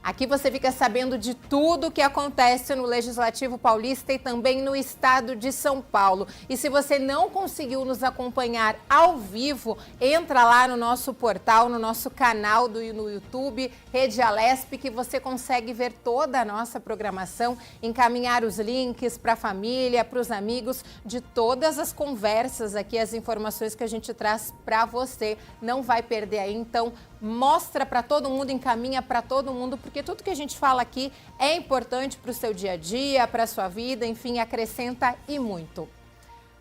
Aqui você fica sabendo de tudo o que acontece no Legislativo Paulista e também no estado de São Paulo. E se você não conseguiu nos acompanhar ao vivo, entra lá no nosso portal, no nosso canal no YouTube, Rede Alesp, que você consegue ver toda a nossa programação, encaminhar os links para a família, para os amigos, de todas as conversas aqui, as informações que a gente traz para você. Não vai perder aí, então mostra para todo mundo, encaminha para todo mundo, porque tudo que a gente fala aqui é importante para o seu dia a dia, para a sua vida, enfim, acrescenta e muito.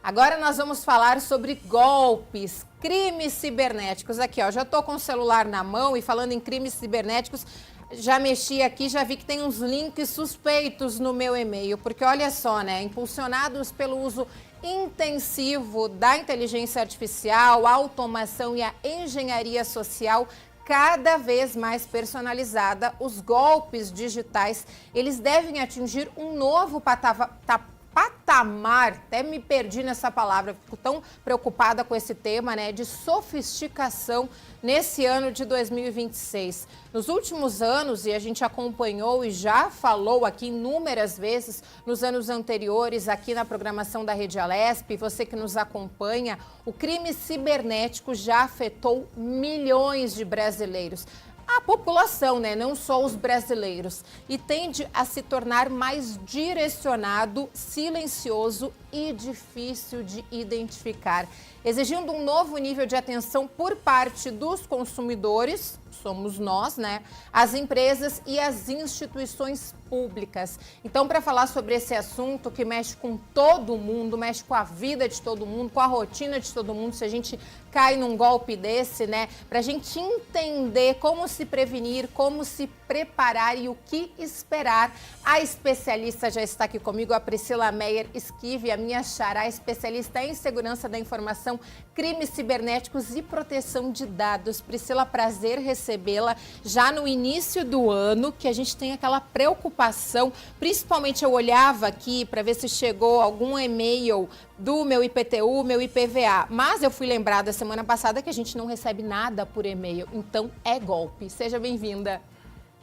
Agora nós vamos falar sobre golpes, crimes cibernéticos. Aqui, ó, já estou com o celular na mão e falando em crimes cibernéticos, já mexi aqui, já vi que tem uns links suspeitos no meu e-mail, porque olha só, né, impulsionados pelo uso intensivo da inteligência artificial, a automação e a engenharia social, cada vez mais personalizada, os golpes digitais, eles devem atingir um novo patamar, até me perdi nessa palavra, fico tão preocupada com esse tema, né, de sofisticação nesse ano de 2026. Nos últimos anos, e a gente acompanhou e já falou aqui inúmeras vezes nos anos anteriores, aqui na programação da Rede Alesp, você que nos acompanha, o crime cibernético já afetou milhões de brasileiros. A população, né, não só os brasileiros, e tende a se tornar mais direcionado, silencioso e difícil de identificar, exigindo um novo nível de atenção por parte dos consumidores, somos nós, né, as empresas e as instituições públicas. Então, para falar sobre esse assunto que mexe com todo mundo, mexe com a vida de todo mundo, com a rotina de todo mundo, se a gente cai num golpe desse, né, para a gente entender como se prevenir, como se preparar e o que esperar, a especialista já está aqui comigo, a Priscila Meyer Esquive, a minha xará, especialista em segurança da informação, crimes cibernéticos e proteção de dados. Priscila, prazer recebê-la já no início do ano, que a gente tem aquela preocupação, principalmente eu olhava aqui para ver se chegou algum e-mail do meu IPTU, meu IPVA, mas eu fui lembrada semana passada que a gente não recebe nada por e-mail, então é golpe. Seja bem-vinda.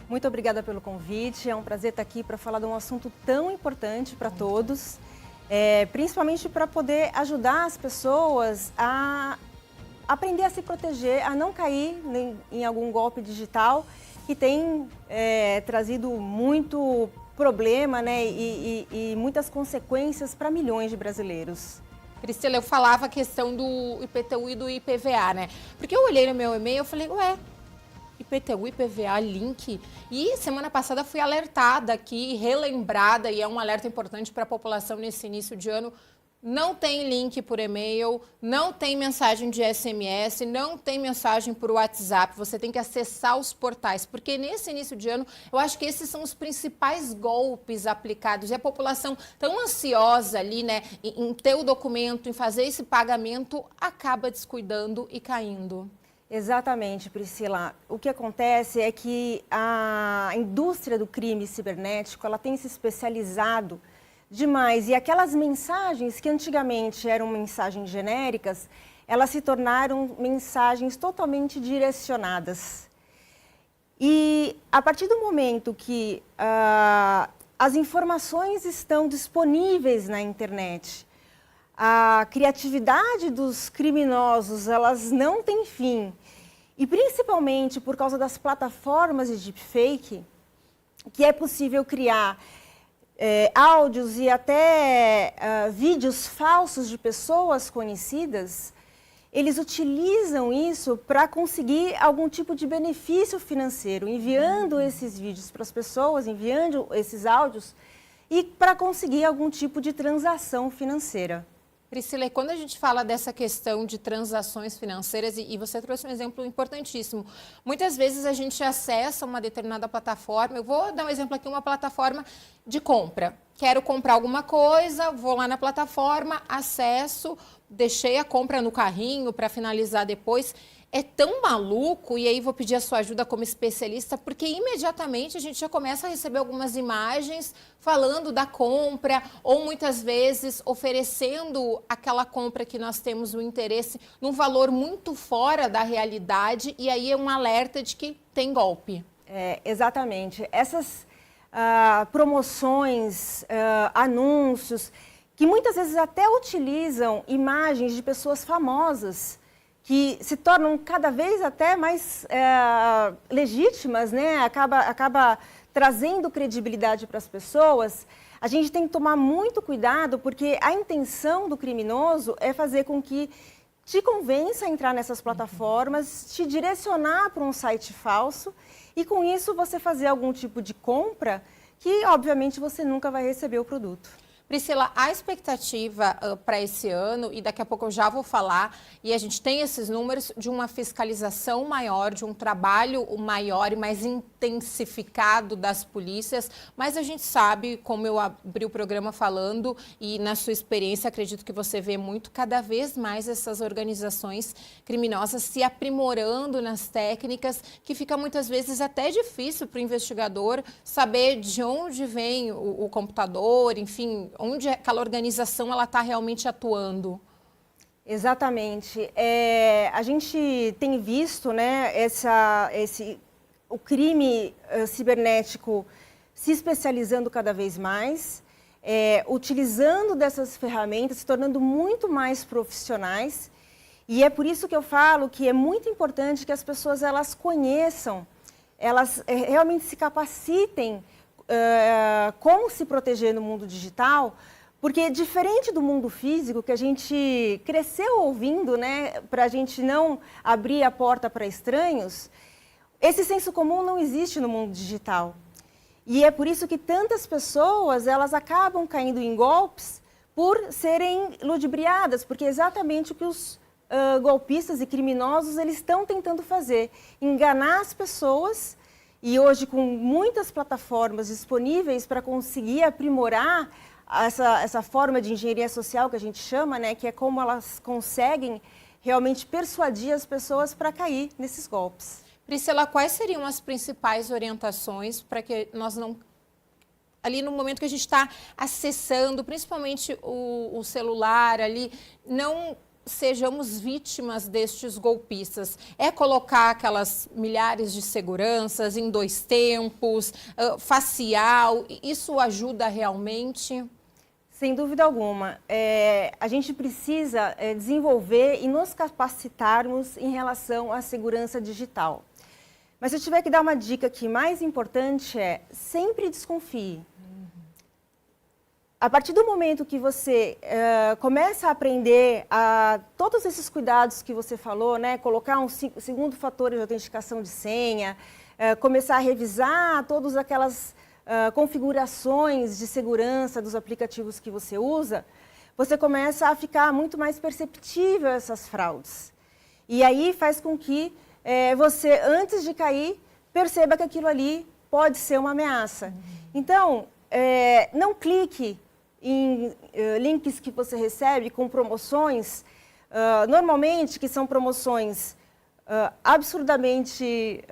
Muito obrigada pelo convite, é um prazer estar aqui para falar de um assunto tão importante para todos, principalmente para poder ajudar as pessoas a aprender a se proteger, a não cair em algum golpe digital que tem trazido muito problema, né, e muitas consequências para milhões de brasileiros. Priscila, eu falava a questão do IPTU e do IPVA, né? Porque eu olhei no meu e-mail e falei, ué, IPTU, IPVA, link. E semana passada fui alertada aqui, relembrada, e é um alerta importante para a população nesse início de ano. Não tem link por e-mail, não tem mensagem de SMS, não tem mensagem por WhatsApp. Você tem que acessar os portais, porque nesse início de ano, eu acho que esses são os principais golpes aplicados. E a população tão ansiosa ali, né, em ter o documento, em fazer esse pagamento, acaba descuidando e caindo. Exatamente, Priscila. O que acontece é que a indústria do crime cibernético, ela tem se especializado demais. E aquelas mensagens que antigamente eram mensagens genéricas, elas se tornaram mensagens totalmente direcionadas. E a partir do momento que as informações estão disponíveis na internet, a criatividade dos criminosos, elas não têm fim. E principalmente por causa das plataformas de deepfake, que é possível criar áudios e até vídeos falsos de pessoas conhecidas, eles utilizam isso para conseguir algum tipo de benefício financeiro, enviando esses vídeos para as pessoas, enviando esses áudios, e para conseguir algum tipo de transação financeira. Priscila, e quando a gente fala dessa questão de transações financeiras, e você trouxe um exemplo importantíssimo, muitas vezes a gente acessa uma determinada plataforma, eu vou dar um exemplo aqui, uma plataforma de compra. Quero comprar alguma coisa, vou lá na plataforma, acesso, deixei a compra no carrinho para finalizar depois. É tão maluco, e aí vou pedir a sua ajuda como especialista, porque imediatamente a gente já começa a receber algumas imagens falando da compra, ou muitas vezes oferecendo aquela compra que nós temos o interesse num valor muito fora da realidade, e aí é um alerta de que tem golpe. Exatamente. Essas promoções, anúncios, que muitas vezes até utilizam imagens de pessoas famosas, que se tornam cada vez até mais legítimas, né? Acaba trazendo credibilidade para as pessoas. A gente tem que tomar muito cuidado, porque a intenção do criminoso é fazer com que te convença a entrar nessas plataformas, te direcionar para um site falso e, com isso, você fazer algum tipo de compra que, obviamente, você nunca vai receber o produto. Priscila, a expectativa para esse ano, e daqui a pouco eu já vou falar, e a gente tem esses números de uma fiscalização maior, de um trabalho maior e mais intensificado das polícias, mas a gente sabe, como eu abri o programa falando, e na sua experiência, acredito que você vê muito, cada vez mais essas organizações criminosas se aprimorando nas técnicas, que fica muitas vezes até difícil para o investigador saber de onde vem o computador, enfim, onde aquela organização está realmente atuando. Exatamente. A gente tem visto, né, o crime cibernético se especializando cada vez mais, utilizando dessas ferramentas, se tornando muito mais profissionais. E é por isso que eu falo que é muito importante que as pessoas elas conheçam, elas realmente se capacitem como se proteger no mundo digital, porque diferente do mundo físico, que a gente cresceu ouvindo, né, para a gente não abrir a porta para estranhos, esse senso comum não existe no mundo digital. E é por isso que tantas pessoas elas acabam caindo em golpes por serem ludibriadas, porque é exatamente o que os golpistas e criminosos eles estão tentando fazer, enganar as pessoas. E hoje, com muitas plataformas disponíveis para conseguir aprimorar essa forma de engenharia social que a gente chama, né, que é como elas conseguem realmente persuadir as pessoas para cair nesses golpes. Priscila, quais seriam as principais orientações para que nós não... Ali no momento que a gente está acessando, principalmente o celular ali, não sejamos vítimas destes golpistas? É colocar aquelas milhares de seguranças em 2 tempos, facial, isso ajuda realmente? Sem dúvida alguma. A gente precisa desenvolver e nos capacitarmos em relação à segurança digital. Mas se eu tiver que dar uma dica aqui, mais importante sempre desconfie. A partir do momento que você começa a aprender todos esses cuidados que você falou, né, colocar um segundo fator de autenticação de senha, começar a revisar todas aquelas configurações de segurança dos aplicativos que você usa, você começa a ficar muito mais perceptível a essas fraudes. E aí faz com que você, antes de cair, perceba que aquilo ali pode ser uma ameaça. Então, não clique em links que você recebe com promoções, normalmente que são promoções absurdamente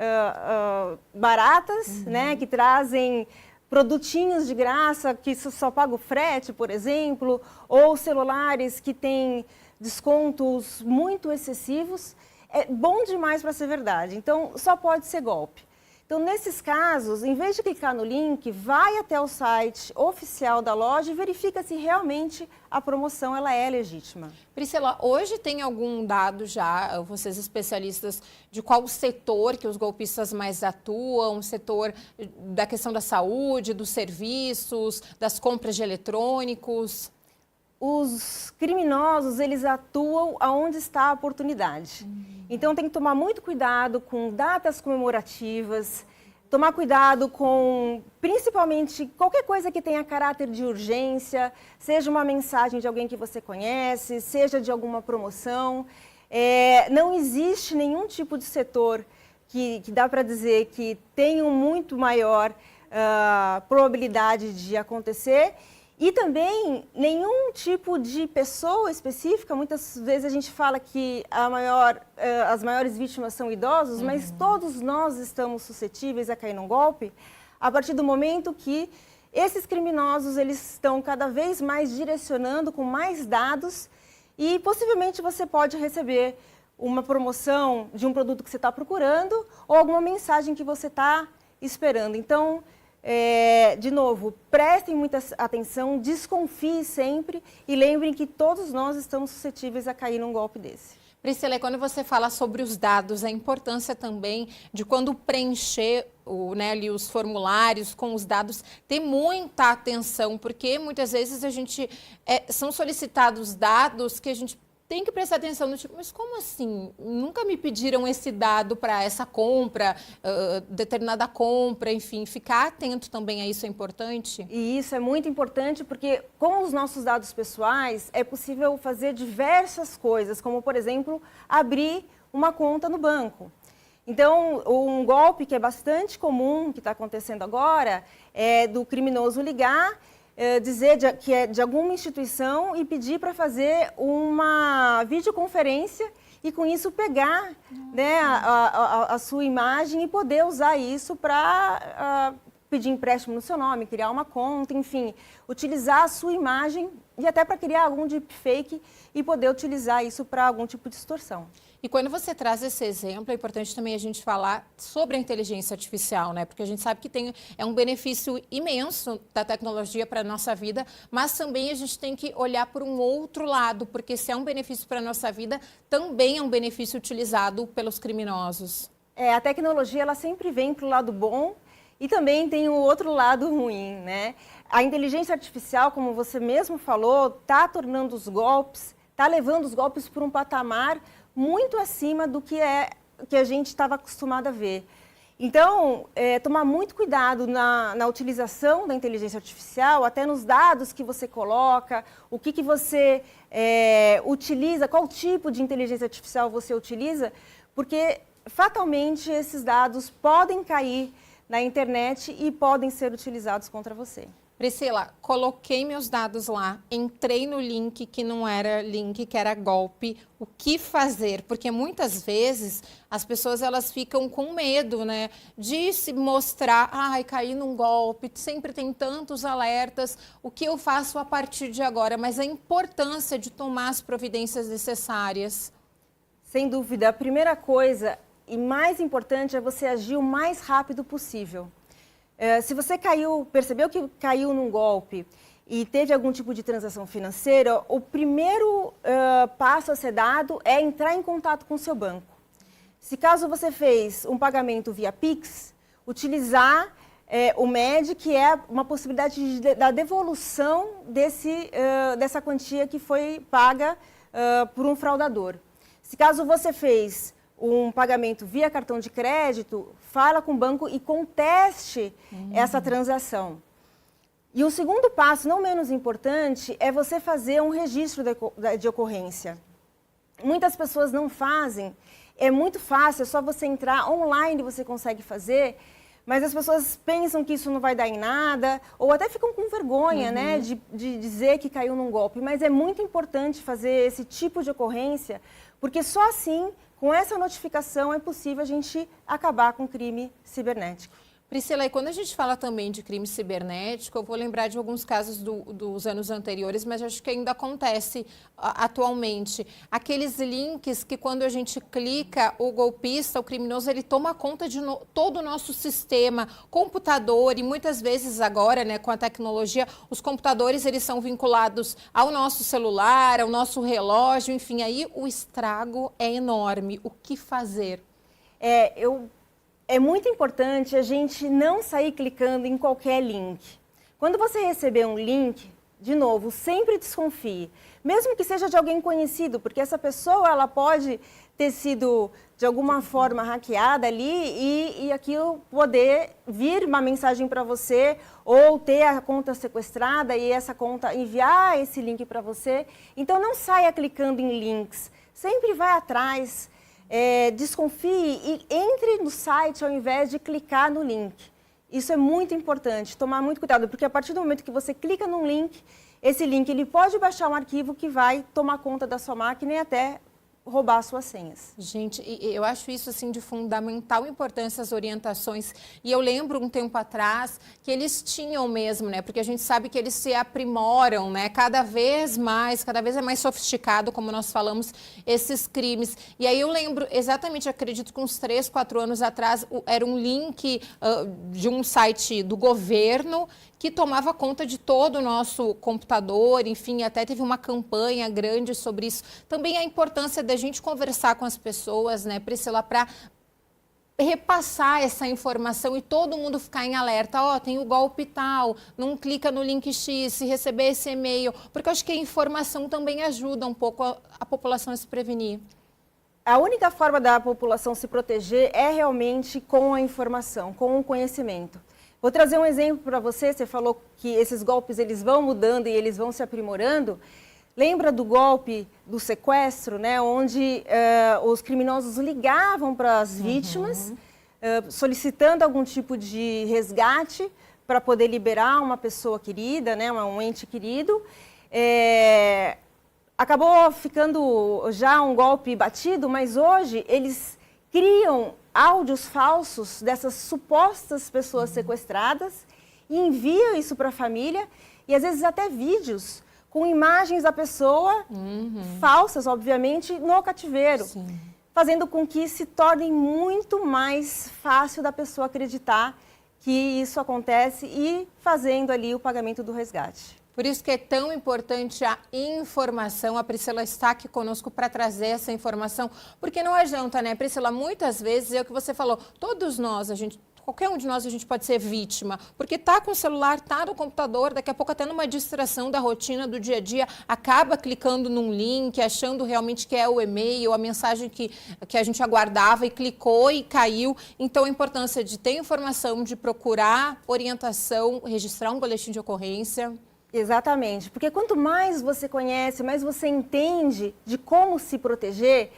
baratas, né, que trazem produtinhos de graça, que só paga o frete, por exemplo, ou celulares que têm descontos muito excessivos. É bom demais para ser verdade, então só pode ser golpe. Então, nesses casos, em vez de clicar no link, vai até o site oficial da loja e verifica se realmente a promoção ela é legítima. Priscila, hoje tem algum dado já, vocês especialistas, de qual setor que os golpistas mais atuam, setor da questão da saúde, dos serviços, das compras de eletrônicos? Os criminosos, eles atuam aonde está a oportunidade. Então, tem que tomar muito cuidado com datas comemorativas, tomar cuidado com, principalmente, qualquer coisa que tenha caráter de urgência, seja uma mensagem de alguém que você conhece, seja de alguma promoção. Não existe nenhum tipo de setor que dá para dizer que tem muito maior probabilidade de acontecer. E também nenhum tipo de pessoa específica, muitas vezes a gente fala que as maiores vítimas são idosos, mas todos nós estamos suscetíveis a cair num golpe a partir do momento que esses criminosos eles estão cada vez mais direcionando com mais dados e possivelmente você pode receber uma promoção de um produto que você está procurando ou alguma mensagem que você está esperando. Então, de novo, prestem muita atenção, desconfiem sempre e lembrem que todos nós estamos suscetíveis a cair num golpe desse. Priscila, quando você fala sobre os dados, a importância também de quando preencher ali os formulários com os dados, ter muita atenção, porque muitas vezes são solicitados dados que a gente tem que prestar atenção no tipo, mas como assim? Nunca me pediram esse dado para essa compra, determinada compra, enfim, ficar atento também a isso é importante? E isso é muito importante porque com os nossos dados pessoais é possível fazer diversas coisas, como por exemplo, abrir uma conta no banco. Então, um golpe que é bastante comum, que está acontecendo agora, é do criminoso ligar, dizer que é de alguma instituição e pedir para fazer uma videoconferência e com isso pegar, né, a sua imagem e poder usar isso para pedir empréstimo no seu nome, criar uma conta, enfim, utilizar a sua imagem e até para criar algum deepfake e poder utilizar isso para algum tipo de extorsão. E quando você traz esse exemplo, é importante também a gente falar sobre a inteligência artificial, né? Porque a gente sabe que é um benefício imenso da tecnologia para a nossa vida, mas também a gente tem que olhar por um outro lado, porque se é um benefício para a nossa vida, também é um benefício utilizado pelos criminosos. A tecnologia ela sempre vem para o lado bom e também tem o outro lado ruim, né? A inteligência artificial, como você mesmo falou, está tornando os golpes, está levando os golpes para um patamar muito acima do que a gente estava acostumado a ver. Então, tomar muito cuidado na utilização da inteligência artificial, até nos dados que você coloca, o que você utiliza, qual tipo de inteligência artificial você utiliza, porque fatalmente esses dados podem cair na internet e podem ser utilizados contra você. Priscila, coloquei meus dados lá, entrei no link que não era link, que era golpe. O que fazer? Porque muitas vezes as pessoas elas ficam com medo, né, de se mostrar, ai, caí num golpe, sempre tem tantos alertas, o que eu faço a partir de agora? Mas a importância de tomar as providências necessárias. Sem dúvida, a primeira coisa e mais importante é você agir o mais rápido possível. Se você percebeu que caiu num golpe e teve algum tipo de transação financeira, o primeiro passo a ser dado é entrar em contato com o seu banco. Se caso você fez um pagamento via Pix, utilizar o MED, que é uma possibilidade da devolução dessa quantia que foi paga por um fraudador. Se caso você fez um pagamento via cartão de crédito, fala com o banco e conteste essa transação. E o segundo passo, não menos importante, é você fazer um registro de ocorrência. Muitas pessoas não fazem, é muito fácil, é só você entrar online, você consegue fazer, mas as pessoas pensam que isso não vai dar em nada, ou até ficam com vergonha, né, de dizer que caiu num golpe. Mas é muito importante fazer esse tipo de ocorrência, porque só assim, com essa notificação, é possível a gente acabar com o crime cibernético. Priscila, e quando a gente fala também de crime cibernético, eu vou lembrar de alguns casos dos anos anteriores, mas acho que ainda acontece atualmente. Aqueles links que quando a gente clica, o golpista, o criminoso, ele toma conta de todo o nosso sistema, computador, e muitas vezes agora, né, com a tecnologia, os computadores eles são vinculados ao nosso celular, ao nosso relógio, enfim, aí o estrago é enorme. O que fazer? É muito importante a gente não sair clicando em qualquer link. Quando você receber um link, de novo, sempre desconfie. Mesmo que seja de alguém conhecido, porque essa pessoa ela pode ter sido de alguma forma hackeada ali e aquilo poder vir uma mensagem para você ou ter a conta sequestrada e essa conta enviar esse link para você. Então não saia clicando em links, sempre vai atrás. Desconfie e entre no site ao invés de clicar no link. Isso é muito importante, tomar muito cuidado, porque a partir do momento que você clica num link, esse link ele pode baixar um arquivo que vai tomar conta da sua máquina e até roubar suas senhas. Gente, eu acho isso assim de fundamental importância, as orientações. E eu lembro um tempo atrás que eles tinham mesmo, né? Porque a gente sabe que eles se aprimoram, né? Cada vez é mais sofisticado, como nós falamos, esses crimes. E aí eu lembro exatamente, acredito que uns 3, 4 anos atrás, era um link de um site do governo que tomava conta de todo o nosso computador, enfim, até teve uma campanha grande sobre isso. Também a importância da gente conversar com as pessoas, né, Priscila, para repassar essa informação e todo mundo ficar em alerta. Ó, tem o golpe tal, não clica no link X, se receber esse e-mail, porque eu acho que a informação também ajuda um pouco a população a se prevenir. A única forma da população se proteger é realmente com a informação, com o conhecimento. Vou trazer um exemplo para você falou que esses golpes eles vão mudando e eles vão se aprimorando. Lembra do golpe do sequestro, né, onde os criminosos ligavam para as vítimas, solicitando algum tipo de resgate para poder liberar uma pessoa querida, né, um ente querido. Acabou ficando já um golpe batido, mas hoje eles criam áudios falsos dessas supostas pessoas sequestradas e enviam isso para a família e às vezes até vídeos com imagens da pessoa, falsas, obviamente, no cativeiro, fazendo com que se torne muito mais fácil da pessoa acreditar que isso acontece e fazendo ali o pagamento do resgate. Por isso que é tão importante a informação. A Priscila está aqui conosco para trazer essa informação, porque não adianta, né, Priscila? Muitas vezes, é o que você falou, todos nós, qualquer um de nós, a gente pode ser vítima, porque está com o celular, está no computador, daqui a pouco até numa distração da rotina do dia a dia, acaba clicando num link, achando realmente que é o e-mail, a mensagem que a gente aguardava e clicou e caiu. Então, a importância de ter informação, de procurar orientação, registrar um boletim de ocorrência. Exatamente, porque quanto mais você conhece, mais você entende de como se proteger,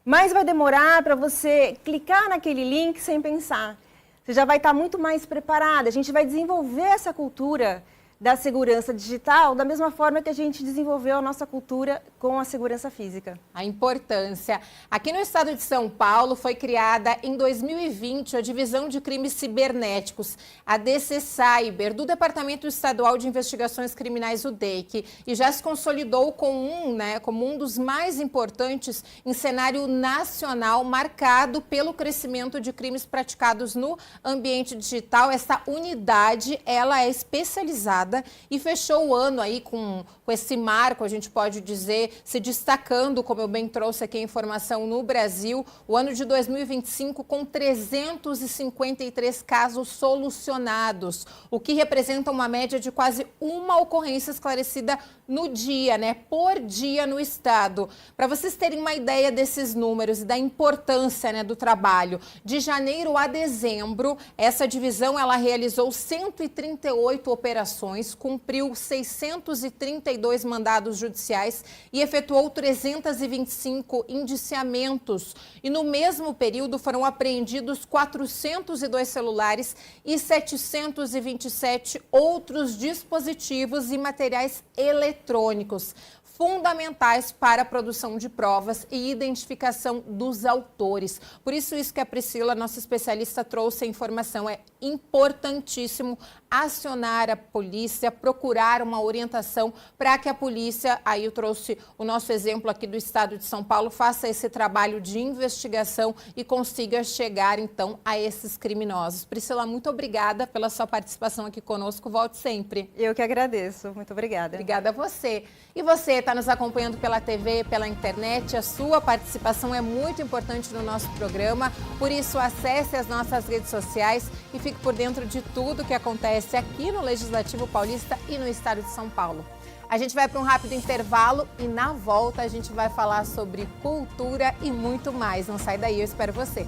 mais vai demorar para você clicar naquele link sem pensar. Você já vai estar muito mais preparada. A gente vai desenvolver essa cultura da segurança digital da mesma forma que a gente desenvolveu a nossa cultura com a segurança física. A importância. Aqui no estado de São Paulo foi criada em 2020 a Divisão de Crimes Cibernéticos, a DC Cyber, do Departamento Estadual de Investigações Criminais, o DEIC, e já se consolidou como um dos mais importantes em cenário nacional, marcado pelo crescimento de crimes praticados no ambiente digital. Essa unidade, ela é especializada e fechou o ano aí com esse marco, a gente pode dizer, se destacando, como eu bem trouxe aqui a informação, no Brasil, o ano de 2025 com 353 casos solucionados, o que representa uma média de quase uma ocorrência esclarecida no dia, né? Por dia no estado. Para vocês terem uma ideia desses números e da importância, né, do trabalho, de janeiro a dezembro, essa divisão ela realizou 138 operações, cumpriu 632 mandados judiciais e efetuou 325 indiciamentos. E no mesmo período foram apreendidos 402 celulares e 727 outros dispositivos e materiais eletrônicos, fundamentais para a produção de provas e identificação dos autores. Por isso que a Priscila, nossa especialista, trouxe a informação. É importantíssimo acionar a polícia, procurar uma orientação para que a polícia, aí eu trouxe o nosso exemplo aqui do estado de São Paulo, faça esse trabalho de investigação e consiga chegar, então, a esses criminosos. Priscila, muito obrigada pela sua participação aqui conosco. Volte sempre. Eu que agradeço. Muito obrigada. Obrigada a você. E você está nos acompanhando pela TV, pela internet, a sua participação é muito importante no nosso programa, por isso acesse as nossas redes sociais e fique por dentro de tudo que acontece aqui no Legislativo Paulista e no estado de São Paulo. A gente vai para um rápido intervalo e na volta a gente vai falar sobre cultura e muito mais. Não sai daí, eu espero você.